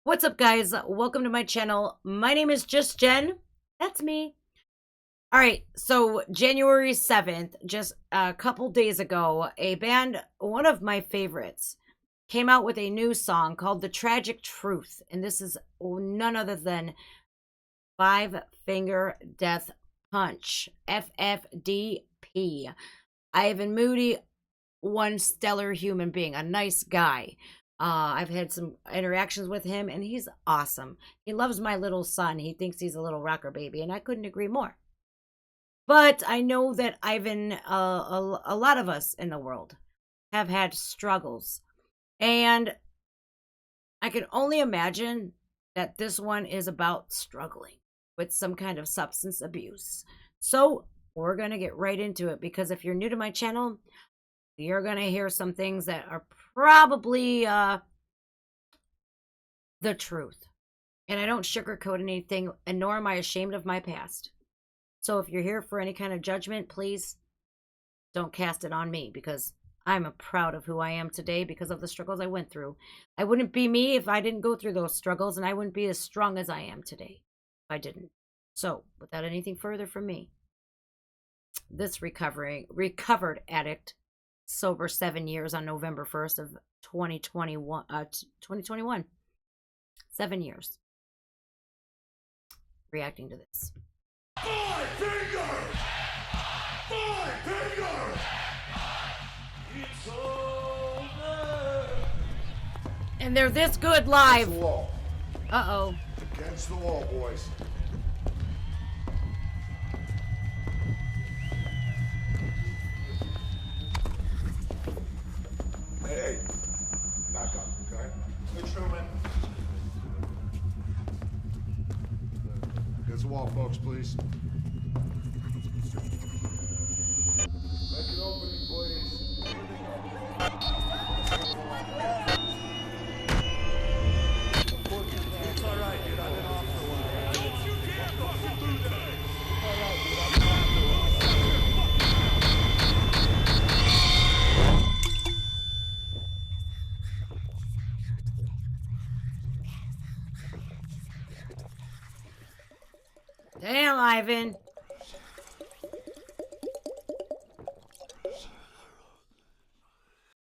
What's up, guys? Welcome to my channel. My name is Just Jen. That's me. All right, so January 7th, just a couple days ago, a band, one of my favorites, came out with a new song called The Tragic Truth. And this is none other than Five Finger Death Punch, FFDP. Ivan Moody, one stellar human being, a nice guy. I've had some interactions with him, and he's awesome. He loves my little son. He thinks he's a little rocker baby, and I couldn't agree more. But I know that Ivan, a lot of us in the world have had struggles. And I can only imagine that this one is about struggling with some kind of substance abuse. So we're going to get right into it, because if you're new to my channel, you're going to hear some things that are probably the truth. And I don't sugarcoat anything, and nor am I ashamed of my past. So if you're here for any kind of judgment, please don't cast it on me, because I'm proud of who I am today because of the struggles I went through. I wouldn't be me if I didn't go through those struggles, and I wouldn't be as strong as I am today if I didn't. So without anything further from me, this recovered addict, sober 7 years on November 1st of 2021. 7 years. Reacting to this. Five fingers! Five fingers! It's over! And they're this good live. Against the wall. Uh-oh. Against the wall, boys. Hey, back up, okay? Hey, Truman. Against the wall, folks, please. Make it opening, please. It's all right, dude. I've been off for a while. Don't you dare fucking do that! It's all right, dude. I've been off for a Damn, Ivan.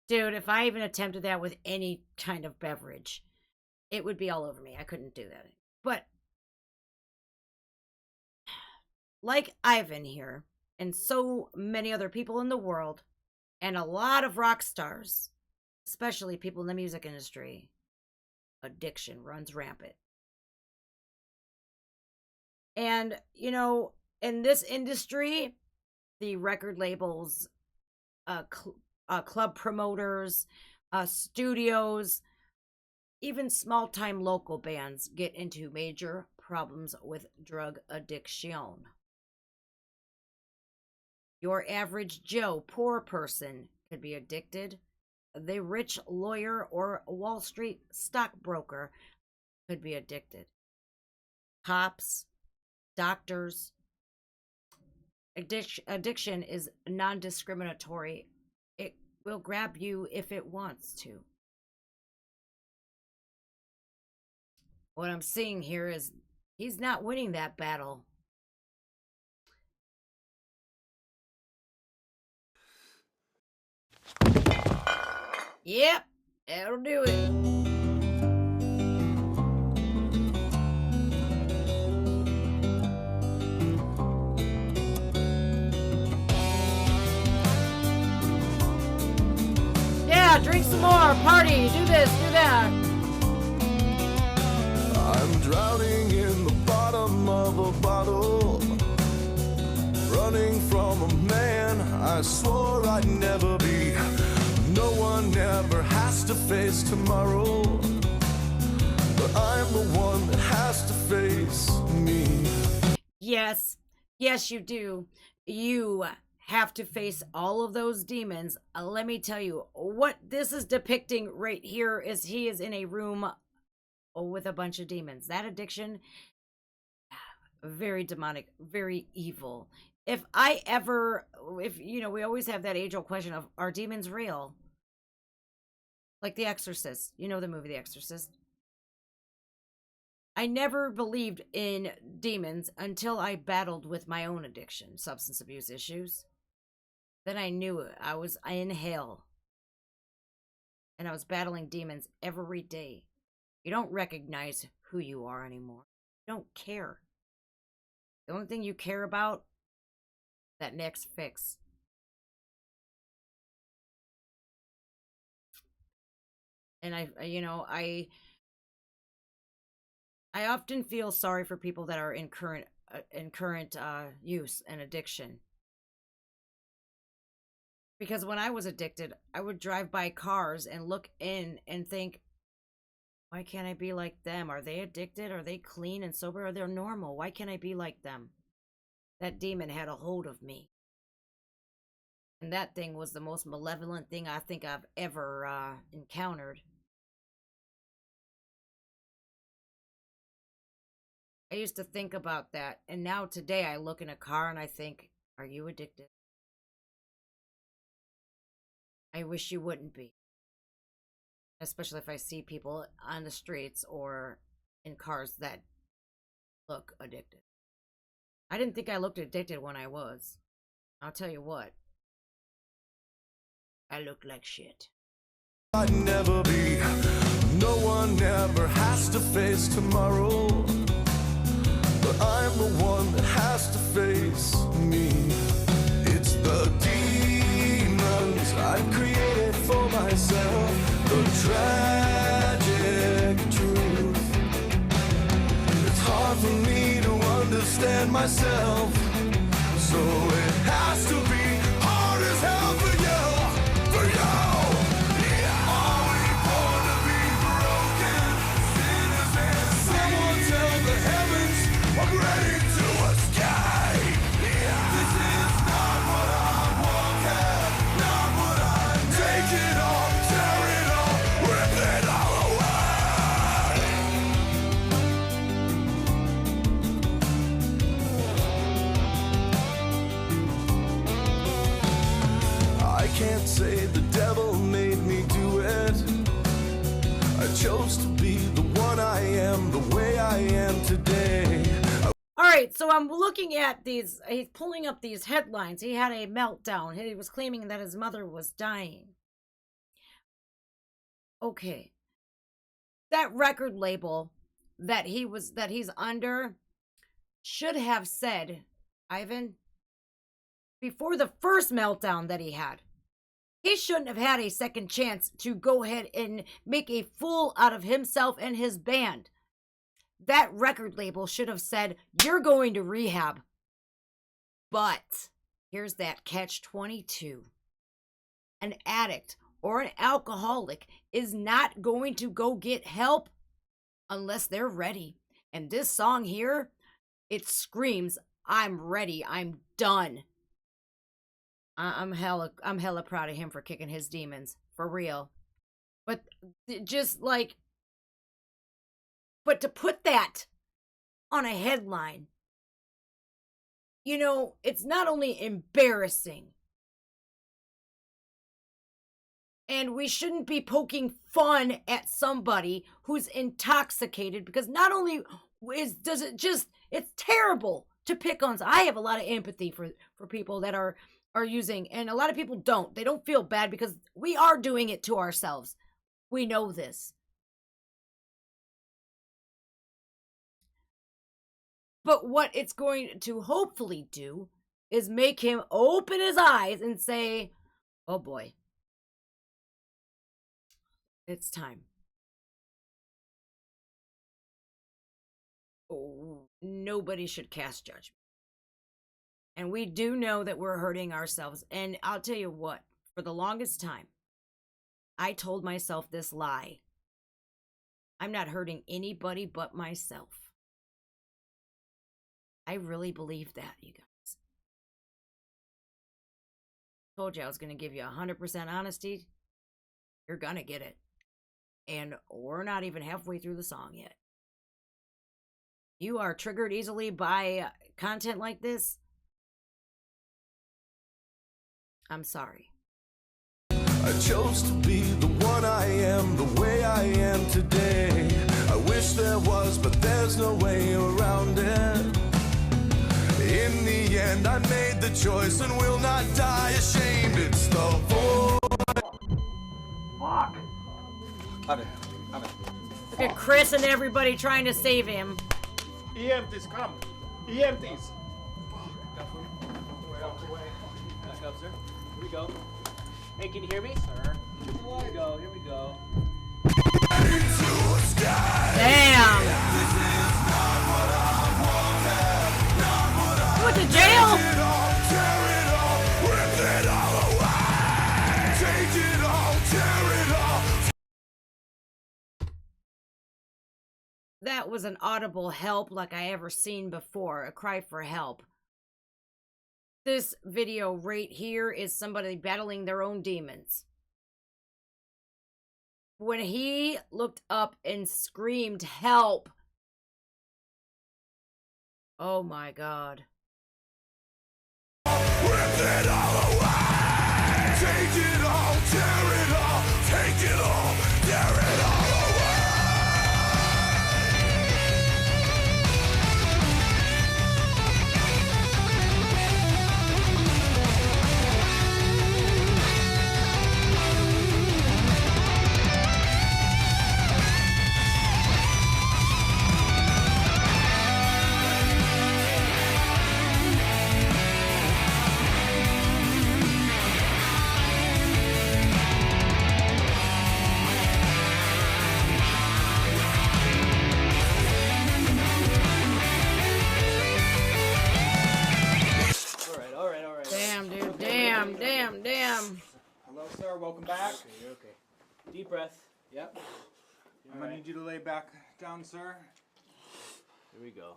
Dude, if I even attempted that with any kind of beverage, it would be all over me. I couldn't do that. But like Ivan here, and so many other people in the world, and a lot of rock stars, especially people in the music industry, addiction runs rampant. And, you know, in this industry, the record labels, club promoters, studios, even small-time local bands get into major problems with drug addiction. Your average Joe, poor person, could be addicted. The rich lawyer or Wall Street stockbroker could be addicted. Cops, doctors. Addiction is non-discriminatory. It will grab you if it wants to. What I'm seeing here is he's not winning that battle. Yep, that'll do it. Drink some more, party, do this, do that. I'm drowning in the bottom of a bottle, running from a man I swore I'd never be. No one ever has to face tomorrow, but I'm the one that has to face me. Yes, yes you do. You have to face all of those demons. Let me tell you, what this is depicting right here is he is in a room with a bunch of demons. That addiction, very demonic, very evil. If you know, we always have that age-old question of, are demons real? Like The Exorcist. You know the movie The Exorcist? I never believed in demons until I battled with my own addiction, substance abuse issues. Then I knew it. I was in hell. And I was battling demons every day. You don't recognize who you are anymore. You don't care. The only thing you care about, that next fix. And I often feel sorry for people that are in current use and addiction. Because when I was addicted, I would drive by cars and look in and think, why can't I be like them? Are they addicted? Are they clean and sober? Are they normal? Why can't I be like them? That demon had a hold of me. And that thing was the most malevolent thing I think I've ever encountered. I used to think about that. And now today I look in a car and I think, are you addicted? I wish you wouldn't be. Especially if I see people on the streets or in cars that look addicted. I didn't think I looked addicted when I was. I'll tell you what. I looked like shit. I'd never be. No one ever has to face tomorrow. But I'm the one that has to face me. It's the demons I've created for myself. The tragic truth. It's hard for me to understand myself. So it has to be hard as hell for you. For you. Are we born to be broken? Sinners and someone tell the heavens I'm ready to escape. This is not what I wanted, not what I take it all, tear it all, rip it all away. I can't say the devil made me do it. I chose to be the one I am, the way I am today. All right, so I'm looking at these. He's pulling up these headlines. He had a meltdown. He was claiming that his mother was dying. Okay. That record label that he's under should have said, Ivan, before the first meltdown that he had, he shouldn't have had a second chance to go ahead and make a fool out of himself and his band. That record label should have said, you're going to rehab. But here's that catch-22. An addict or an alcoholic is not going to go get help unless they're ready. And this song here, it screams, I'm ready. I'm done. I'm hella proud of him for kicking his demons. For real. But just like, but to put that on a headline, you know, it's not only embarrassing, and we shouldn't be poking fun at somebody who's intoxicated, because not only it's terrible to pick on. I have a lot of empathy for people that are using, and a lot of people don't. They don't feel bad because we are doing it to ourselves. We know this. But what it's going to hopefully do is make him open his eyes and say, oh boy, it's time. Oh, nobody should cast judgment. And we do know that we're hurting ourselves. And I'll tell you what, for the longest time, I told myself this lie. I'm not hurting anybody but myself. I really believe that, you guys. Told you I was going to give you 100% honesty. You're going to get it. And we're not even halfway through the song yet. You are triggered easily by content like this. I'm sorry. I chose to be the one I am, the way I am today. I wish wish there was, but there's no way around it. In the end, I made the choice and will not die ashamed. It's the voice. Fuck! I'm in. Look at Chris and everybody trying to save him. EMTs, come! EMTs! Back up, sir. Here we go. Hey, can you hear me? Sir. Here we go, here we go. Damn! Went to jail? That was an audible help like I ever seen before, a cry for help. This video right here is somebody battling their own demons. When he looked up and screamed, help! Oh my God. Rip it all away! Take it all, tear it all, take it all, tear it all away! All right. Damn, dude. Damn. Hello, sir. Welcome back. Okay. Deep breath. Yep. I'm gonna need you to lay back down, sir. Here we go.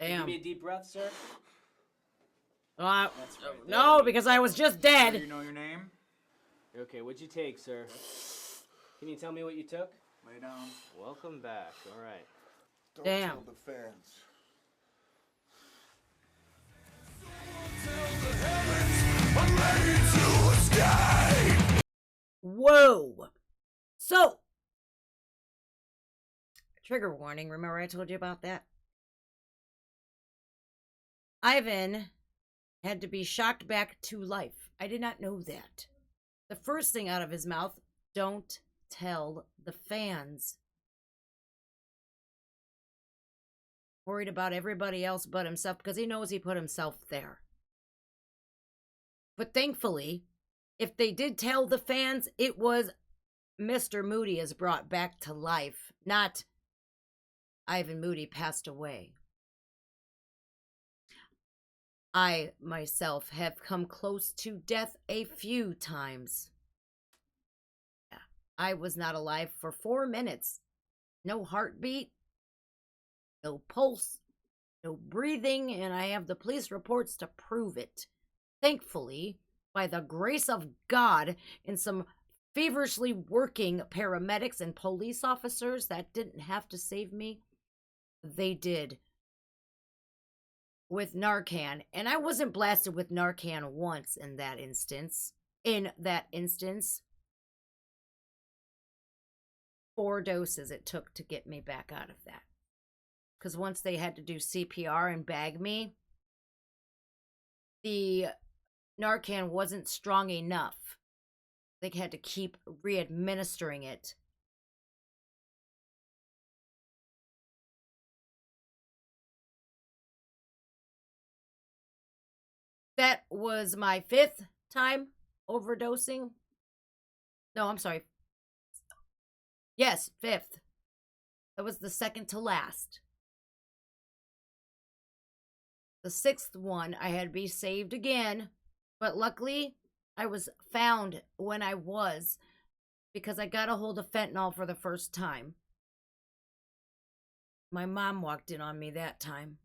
Give me a Damn. deep breath, sir. Uh, That's right. no, because I was just Do you dead. know your name? Okay, what'd you take, sir? Can you tell me what you took? Lay down. Welcome back. All right. Don't Damn. tell the fans. I'm ready to escape! Whoa. So, trigger warning. Remember I told you about that? Ivan had to be shocked back to life. I did not know that. The first thing out of his mouth, don't tell the fans. Worried about everybody else but himself because he knows he put himself there. But thankfully, if they did tell the fans, it was Mr. Moody is brought back to life, not Ivan Moody passed away. I, myself, have come close to death a few times. I was not alive for 4 minutes. No heartbeat, no pulse, no breathing, and I have the police reports to prove it. Thankfully, by the grace of God and some feverishly working paramedics and police officers that didn't have to save me, they did. With Narcan. And I wasn't blasted with Narcan once in that instance. 4 doses it took to get me back out of that. Because once they had to do CPR and bag me, the Narcan wasn't strong enough. They had to keep re-administering it. That was my 5th time overdosing. No, I'm sorry. Yes, 5th. That was the second to last. The 6th one, I had to be saved again. But luckily, I was found when I was. Because I got a hold of fentanyl for the first time. My mom walked in on me that time.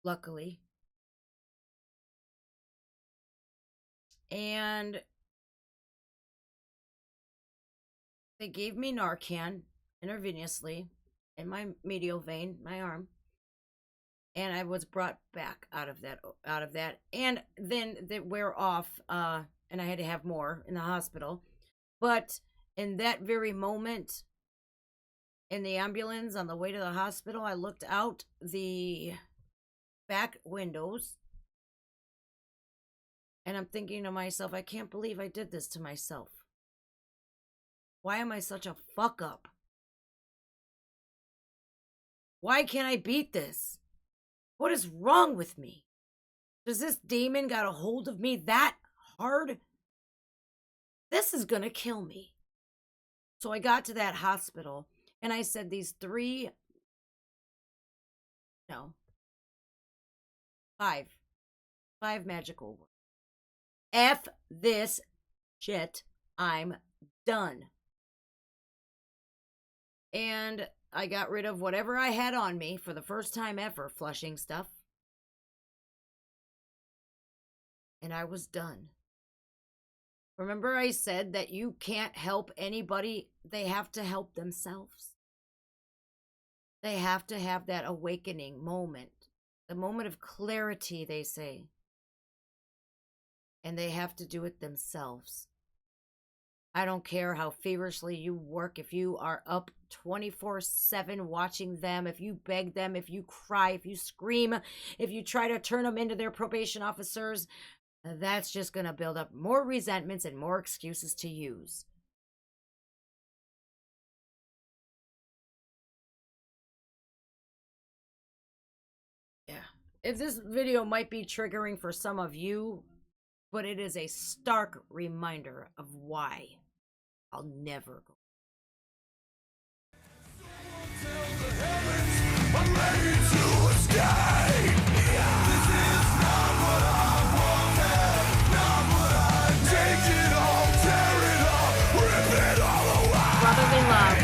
Luckily. And they gave me Narcan intravenously in my medial vein, my arm. And I was brought back out of that. And then they wear off, and I had to have more in the hospital. But in that very moment, in the ambulance on the way to the hospital, I looked out the back windows and I'm thinking to myself, I can't believe I did this to myself. Why am I such a fuck up? Why can't I beat this? What is wrong with me? Does this demon got a hold of me that hard? This is gonna kill me. So I got to that hospital and I said these five magical words. F this shit. I'm done. And I got rid of whatever I had on me for the first time ever, flushing stuff. And I was done. Remember I said that you can't help anybody. They have to help themselves. They have to have that awakening moment. The moment of clarity, they say. And they have to do it themselves. I don't care how feverishly you work. If you are up 24/7 watching them, if you beg them, if you cry, if you scream, if you try to turn them into their probation officers, that's just going to build up more resentments and more excuses to use. Yeah. If this video might be triggering for some of you, but it is a stark reminder of why I'll never go. I'm ready to escape. This is not what I wanted, not what I take it all, tear it all, rip it all away. Brotherly love.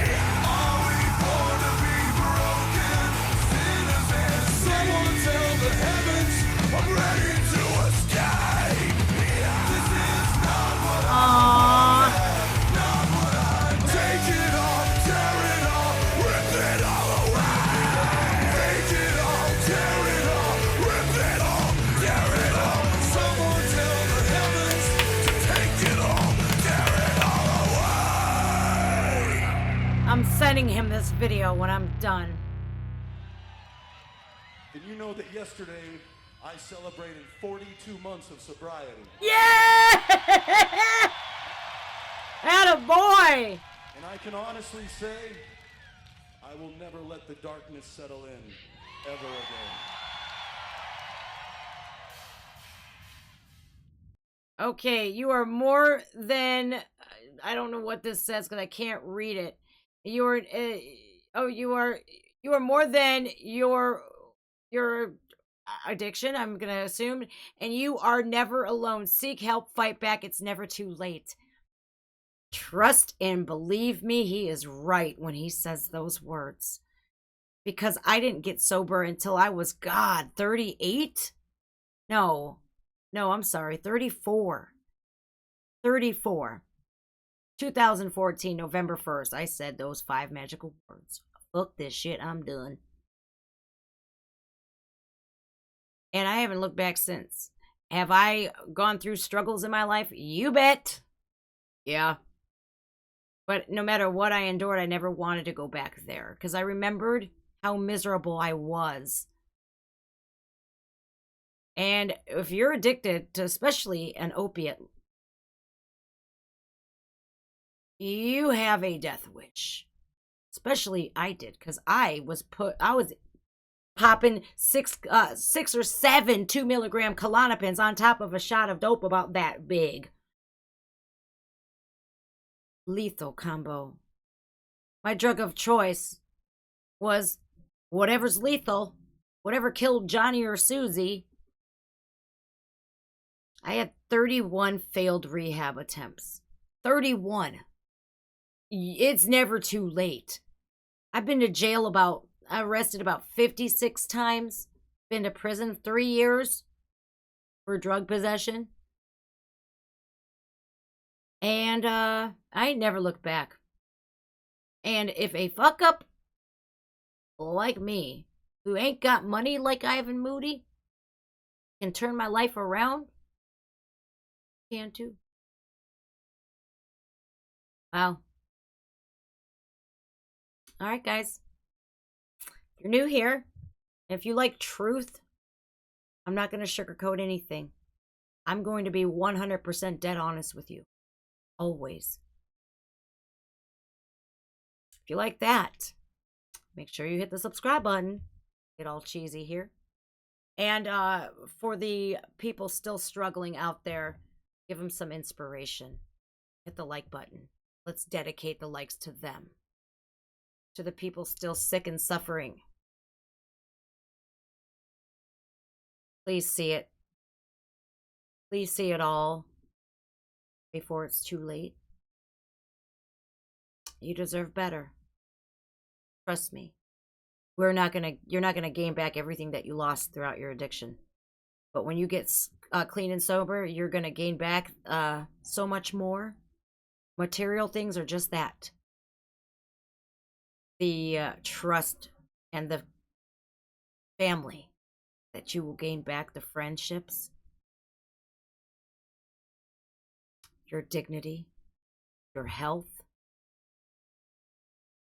Are we born to be broken? Sinners and someone tell the heavens I'm ready to escape. This is not what I wanted, not what I take it all, tear it all, rip it all away. Take it all, tear it all, rip it all, tear it all. Someone tell the heavens to take it all, tear it all away. I'm sending him this video when I'm done. Did you know that yesterday I celebrated 42 months of sobriety? Yeah! Attaboy! And I can honestly say, I will never let the darkness settle in ever again. Okay, you are more than... I don't know what this says because I can't read it. You are... you are more than your addiction, I'm going to assume. And you are never alone. Seek help, fight back. It's never too late. Trust and believe me, he is right when he says those words. Because I didn't get sober until I was, God, 38? No, I'm sorry, 34. 34. 2014, November 1st, I said those 5 magical words. Fuck this shit, I'm done. And I haven't looked back since. Have I gone through struggles in my life? You bet. Yeah. But no matter what I endured, I never wanted to go back there. Because I remembered how miserable I was. And if you're addicted to especially an opiate, you have a death wish. Especially I did. Because I was popping 6 or 7 2-milligram Klonopins on top of a shot of dope about that big. Lethal combo. My drug of choice was whatever's lethal, whatever killed Johnny or Susie. I had 31 failed rehab attempts. 31. It's never too late. I've been to jail arrested about 56 times. Been to prison 3 years for drug possession. And I ain't never looked back. And if a fuck up like me, who ain't got money like Ivan Moody, can turn my life around, can too. Wow. All right, guys. If you're new here, if you like truth, I'm not going to sugarcoat anything. I'm going to be 100% dead honest with you. Always. If you like that, make sure you hit the subscribe button. Get all cheesy here. And for the people still struggling out there, give them some inspiration. Hit the like button. Let's dedicate the likes to them. To the people still sick and suffering. Please see it. Please see it all before it's too late. You deserve better. Trust me. You're not gonna gain back everything that you lost throughout your addiction. But when you get clean and sober, you're gonna gain back so much more. Material things are just that. The trust and the family that you will gain back, the friendships, your dignity, your health,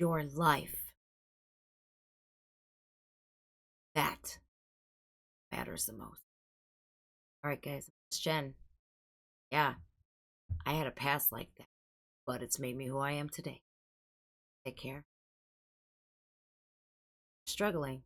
your life. That matters the most. All right, guys. It's Jen. Yeah, I had a past like that, but it's made me who I am today. Take care. Struggling.